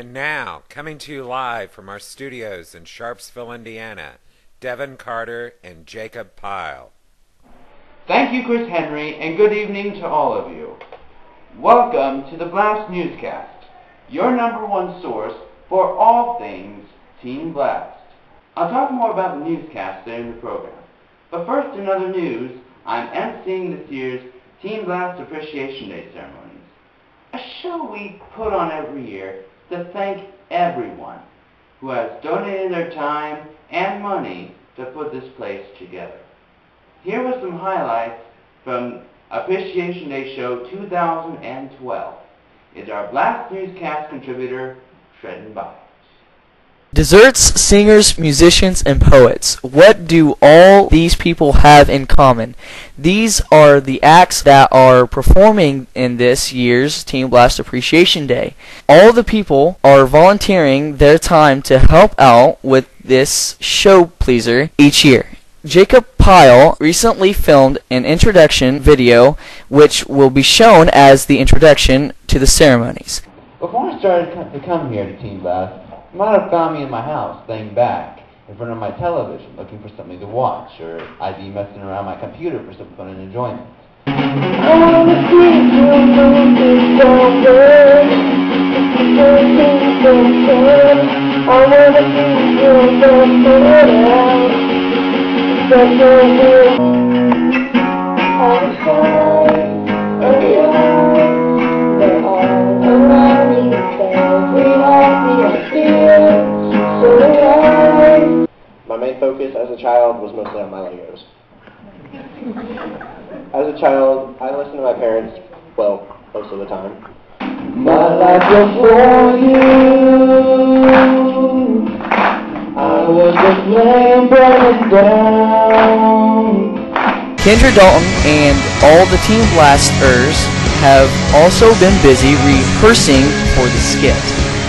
And now, coming to you live from our studios in Sharpsville, Indiana, Devin Carter and Jacob Pyle. Thank you, Chris Henry, and good evening to all of you. Welcome to the BLAST Newscast, your number one source for all things Team BLAST. I'll talk more about the newscast during the program. But first, in other news, I'm emceeing this year's Team BLAST Appreciation Day ceremonies, a show we put on every year to thank everyone who has donated their time and money to put this place together. Here were some highlights from Appreciation Day Show 2012. It's our BLAST Newscast contributor, Trenton Byers. Desserts, singers, musicians, and poets. What do all these people have in common? These are the acts that are performing in this year's Team BLAST Appreciation Day. All the people are volunteering their time to help out with this show pleaser each year. Jacob Pyle recently filmed an introduction video which will be shown as the introduction to the ceremonies. Before I started to come here to Team BLAST, you might have found me in my house, laying back in front of my television, looking for something to watch, or I'd be messing around my computer for some fun and enjoyment. My main focus as a child was mostly on my Legos. As a child, I listened to my parents, well, most of the time. My life before you, I was the flame burning down. Kendra Dalton and all the Team Blasters have also been busy rehearsing for the skit.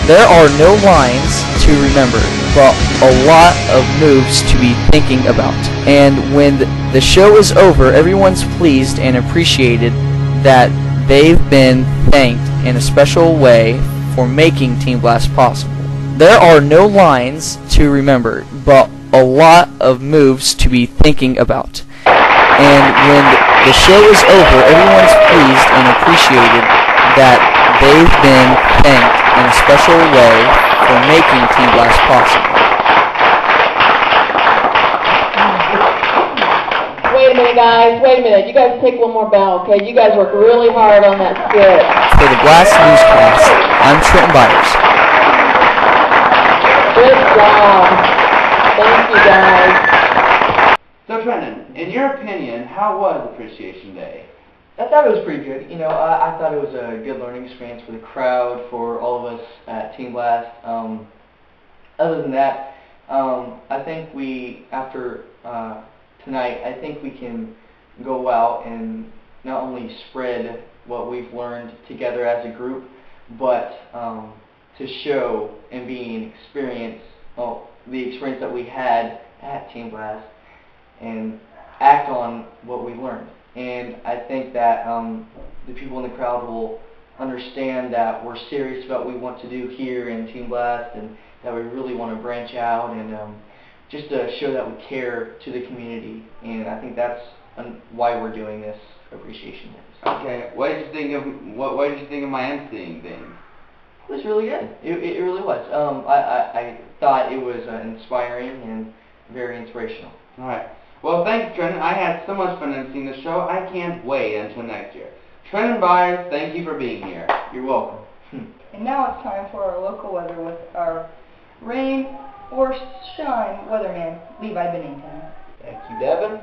There are no lines to remember, but a lot of moves to be thinking about. And when the show is over, everyone's pleased and appreciated that they've been thanked in a special way for making Team BLAST possible. There are no lines to remember, but a lot of moves to be thinking about. And when the show is over, everyone's pleased and appreciated that they've been thanked in a special way for making Team BLAST possible. Wait a minute, guys. Wait a minute. You guys take one more bow, okay? You guys work really hard on that skit. For the BLAST Newscast, I'm Trenton Byers. Good job. Thank you, guys. So Trenton, in your opinion, how was Appreciation Day? I thought it was pretty good. You know, I thought it was a good learning experience for the crowd, for all of us at Team BLAST. Other than that, I think after tonight, I think we can go out and not only spread what we've learned together as a group, but to show and experience the experience that we had at Team BLAST and act on what we learned. And I think that the people in the crowd will understand that we're serious about what we want to do here in Team BLAST, and that we really want to branch out and just to show that we care to the community. And I think that's why we're doing this Appreciation Day. Okay, what did you think of my emceeing thing? It was really good. It really was. I thought it was inspiring and very inspirational. All right. Well, thanks, Trenton. I had so much fun emceeing the show. I can't wait until next year. Trenton Byers, thank you for being here. You're welcome. And now it's time for our local weather with our rain or shine weatherman, Levi Bennington. Thank you, Devin.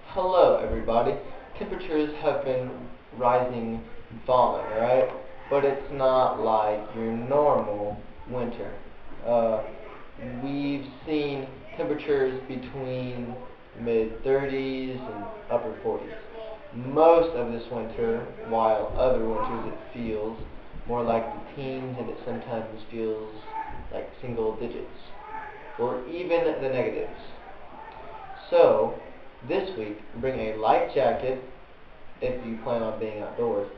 Hello, everybody. Temperatures have been rising and falling, alright? But it's not like your normal winter. We've seen temperatures between mid-30s and upper 40s. Most of this winter, while other winters it feels more like the teens, and it sometimes feels like single digits, or even the negatives. So, this week, bring a light jacket if you plan on being outdoors,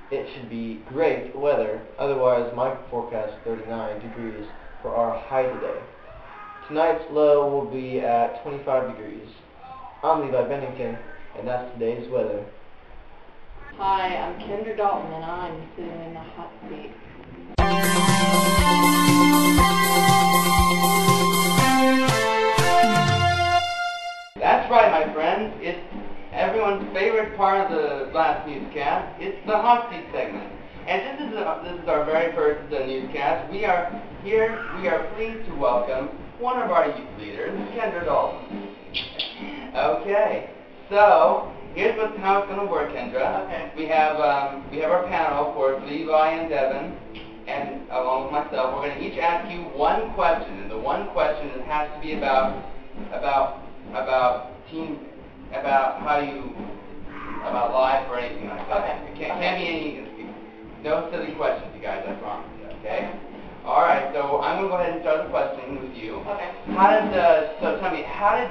it should be great weather. Otherwise, my forecast 39 degrees for our high today. Tonight's low will be at 25 degrees. I'm Levi Bennington, and that's today's weather. Hi, I'm Kendra Dalton, and I'm sitting in the hot seat. That's right, my friends. It's everyone's favorite part of the BLAST Newscast. It's the hot seat segment. And this is our very first newscast. We are pleased to welcome one of our youth leaders, Kendra Dalton. Okay, so here's how it's going to work, Kendra. Okay. We have our panel for Levi and Devin, and along with myself. We're going to each ask you one question, and the one question has to be about life or anything like that. Okay. It can't be no silly questions, you guys. I promise you. Okay. All right. So I'm going to go ahead and start the questioning with you. Okay. So tell me, how did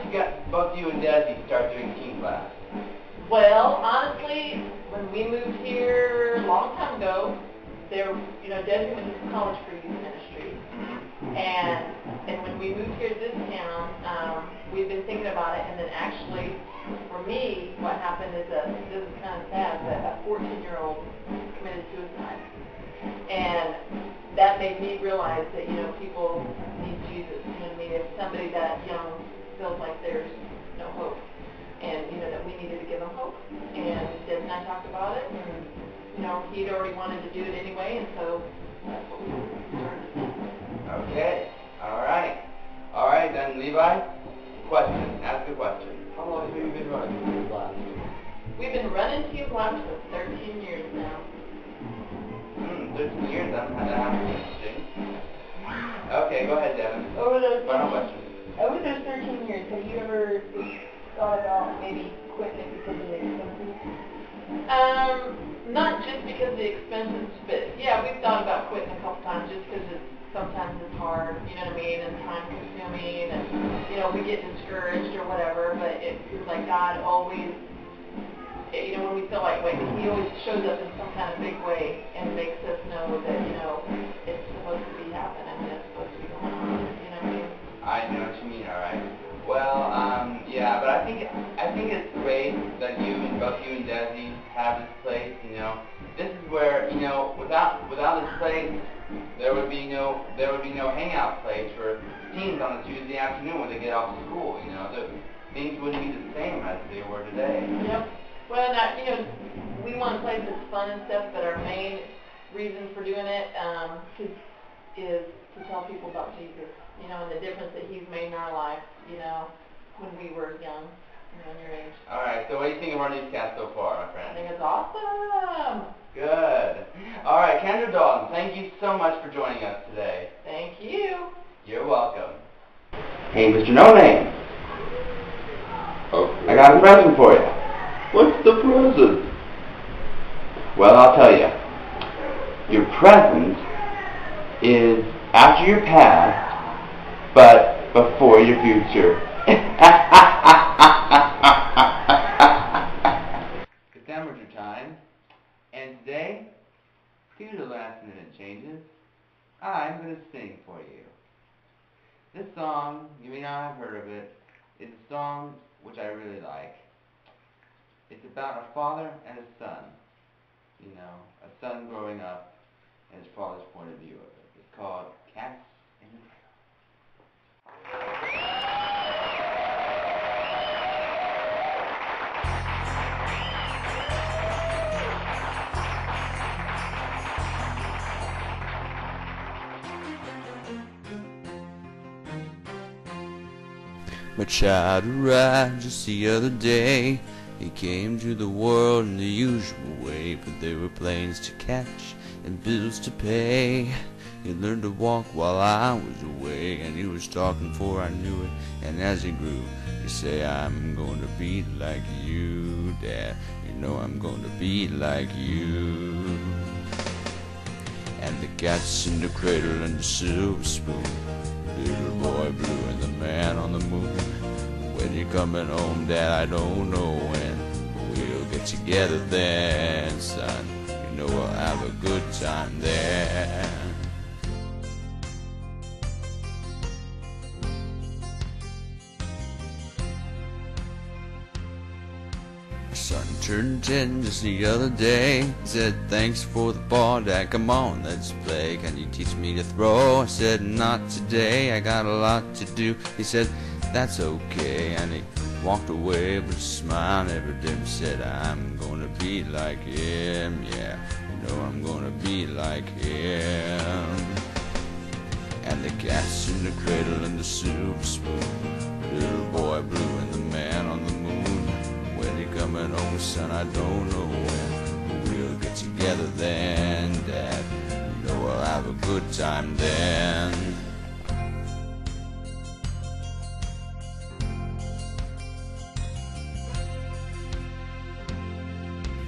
both you and Desi start doing Team BLAST? Well, honestly, when we moved here a long time ago, Desi went to college for youth ministry, and when we moved here to this town, we've been thinking about it, and then actually, for me, what happened is this is kind of sad, but a 14-year-old committed suicide, and that made me realize that people need Jesus. You know what I mean? If somebody that young feels like there's no hope, and that we needed to give them hope, and Des and I talked about it, and he'd already wanted to do it anyway, and so that's what we started. Okay. All right. Then Levi, question. Ask a question. How long have you been running Team BLAST? We've been running Team BLAST for 13 years now. 13 years. That has to be interesting. Okay, go ahead, Devin. Final question. Over those 13 years, have you ever thought about maybe quitting because of the expenses? Not just because of the expenses, but yeah, we've thought about quitting a couple times just because sometimes it's hard, you know what I mean, and time consuming, and we get discouraged or whatever, but it seems like God always, when we feel like He always shows up in some kind of big way and makes us know that, it's supposed to be happening and it's supposed to be going on, you know what I mean? I know what you mean, all right. Well, yeah, but I think it's great that both you and Desi have this place. This is where without this place, there would be no hangout place for teens on a Tuesday afternoon when they get off of school. Things wouldn't be the same as they were today. Yep. Well, we want a place that's fun and stuff, but our main reason for doing it is to tell people about Jesus. And the difference that He's made in our life, when we were young, in your age. All right, so what do you think of our newscast so far, my friend? I think it's awesome. Good. All right, Kendra Dalton, thank you so much for joining us today. Thank you. You're welcome. Hey, Mr. No Name. I got a present for you. What's the present? Well, I'll tell you. Your present is after your past, but before your future. It's temperature time, and today, due to last-minute changes, I'm going to sing for you. This song, you may not have heard of it, is a song which I really like. It's about a father and a son. A son growing up and his father's point of view of it. It's called Cats in the My child arrived just the other day. He came to the world in the usual way, but there were planes to catch and bills to pay. He learned to walk while I was away, and he was talking before I knew it. And as he grew, he said, I'm going to be like you, Dad. I'm going to be like you. And the cat's in the cradle and the silver spoon, little boy blue and the man on the moon. When you're coming home, Dad, I don't know when, but we'll get together then, son. You know we'll have a good time there. Son turned 10 just the other day. Said, thanks for the ball, Dad, come on, let's play. Can you teach me to throw? I said, not today, I got a lot to do. He said, that's okay, and he walked away, but a smile never dimmed. Said, I'm gonna be like him, yeah, you know I'm gonna be like him. And the cat's in the cradle and the silver spoon, little boy blue and the man on the moon. When you coming home, son, I don't know when, but we'll get together then, Dad. You know we'll have a good time then.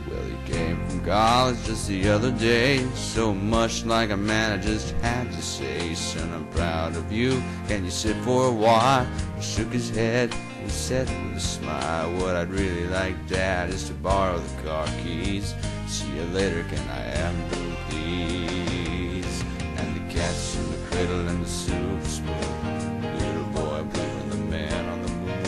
Well, he came from college just the other day, so much like a man I just had to say, son, I'm proud of you. Can you sit for a while? He shook his head. He said with a smile, what I'd really like, Dad, is to borrow the car keys. See you later, can I have them, please? And the cat's in the cradle and the silver spoon, little boy blue and the man on the moon.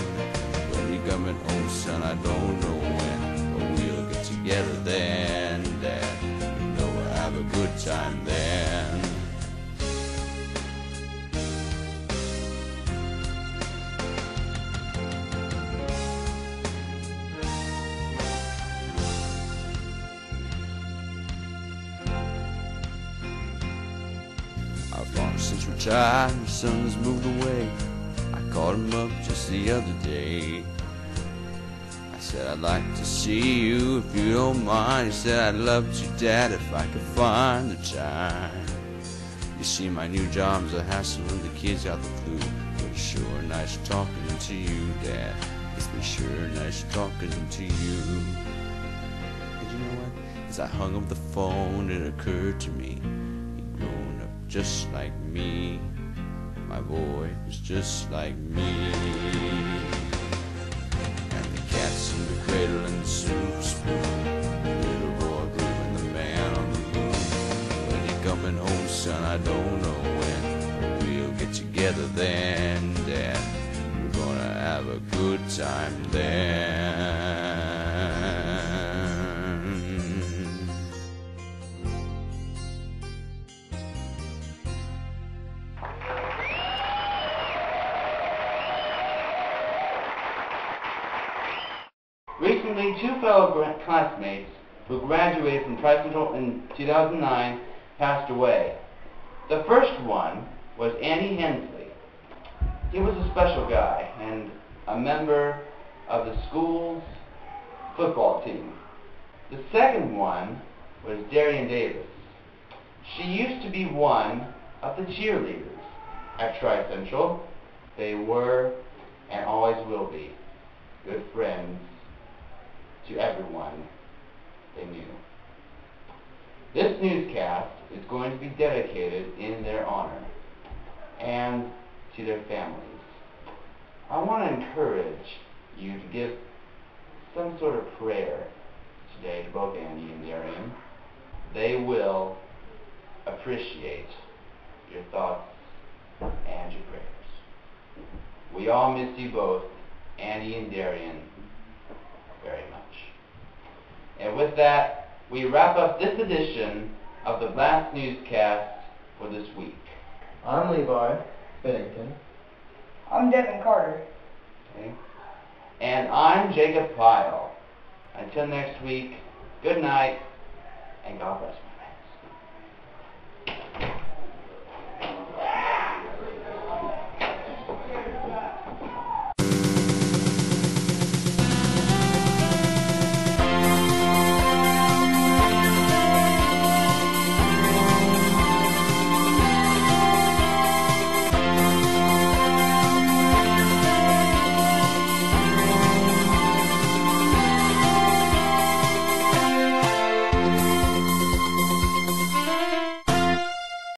When you coming home, son, I don't know when, but we'll get together then, Dad. You know we'll have a good time then. Our father since retired, his son has moved away. I called him up just the other day. I said, I'd like to see you if you don't mind. He said, I'd love to, Dad, if I could find the time. You see, my new job's a hassle and the kids got the flu, but it's sure nice talking to you, Dad. It's been sure nice talking to you. And you know what? As I hung up the phone, it occurred to me, just like me, my boy was just like me. And the cat's in the cradle and the silver spoon, little boy blue and the man on the moon. When you coming home, son, I don't know when, but we'll get together then, Dad. We're gonna have a good time then. Recently, two fellow classmates who graduated from Trenton in 2009 passed away. The first one was Andy Hensley. He was a special guy and a member of the school's football team. The second one was Darian Davis. She used to be one of the cheerleaders at Tri-Central. They were and always will be good friends to everyone they knew. This newscast is going to be dedicated in their honor and to their families. I want to encourage you to give some sort of prayer today to both Andy and Darian. They will appreciate your thoughts and your prayers. We all miss you both, Andy and Darian, very much. And with that, we wrap up this edition of the BLAST Newscast for this week. I'm Levi Bennington. I'm Devin Carter. Okay. And I'm Jacob Pyle. Until next week, good night, and God bless you.